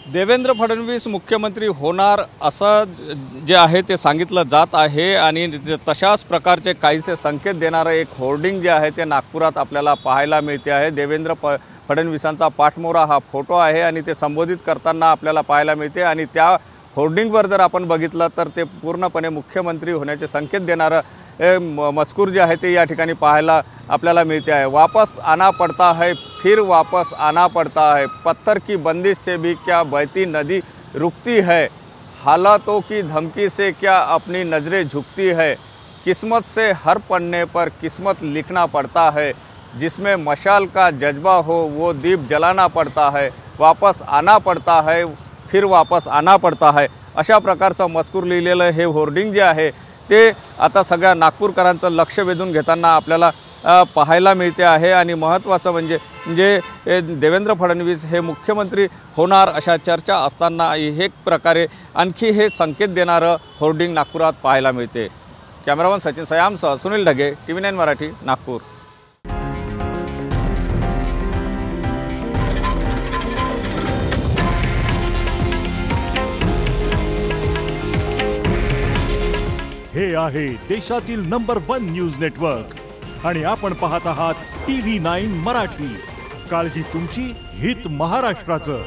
देवेंद्र फडणवीस मुख्यमंत्री होणार असं जे आहे ते सांगितलं जात आहे आणि तशाच प्रकारचे काहीसे संकेत देणारं एक होर्डिंग जे आहे ते नागपुरात आपल्याला पाहायला मिळते आहे। देवेंद्र फडणवीसांचा पाठमोरा हा फोटो आहे आणि ते संबोधित करताना आपल्याला पाहायला मिळते आणि त्या होर्डिंगवर जर आपण बघितलं तर ते पूर्णपणे मुख्यमंत्री होण्याचे संकेत देणारं मजकूर जे आहे ते या ठिकाणी पाहायला आपल्याला मिळते आहे। वापस आना पड़ता है, फिर वापस आना पड़ता है, पत्थर की बंदिश से भी क्या बहती नदी रुकती है, हालातों की धमकी से क्या अपनी नज़रें झुकती है, किस्मत से हर पन्ने पर किस्मत लिखना पड़ता है, जिसमें मशाल का जज्बा हो वो दीप जलाना पड़ता है, वापस आना पड़ता है, फिर वापस आना पड़ता है। अशा प्रकारचं मजकूर लिहिलेलं हे होर्डिंग जे आहे ते आता सगळ्या नागपूरकरांचं लक्ष वेधून घेताना आपल्याला पाहायला मिळते आहे। आणि महत्त्वाचं म्हणजे देवेंद्र फडणवीस हे मुख्यमंत्री होणार अशा चर्चा असताना एक प्रकारे आणखी हे संकेत देणारं होर्डिंग नागपुरात पाहायला मिळते। कॅमेरामन सचिन सयामसह सुनील ढगे, TV9 मराठी, नागपूर। हे आहे देशातील नंबर 1 न्यूज नेटवर्क आणि आपण पाहत आहात TV9 मराठी। काळजी तुमची, हित महाराष्ट्राचं।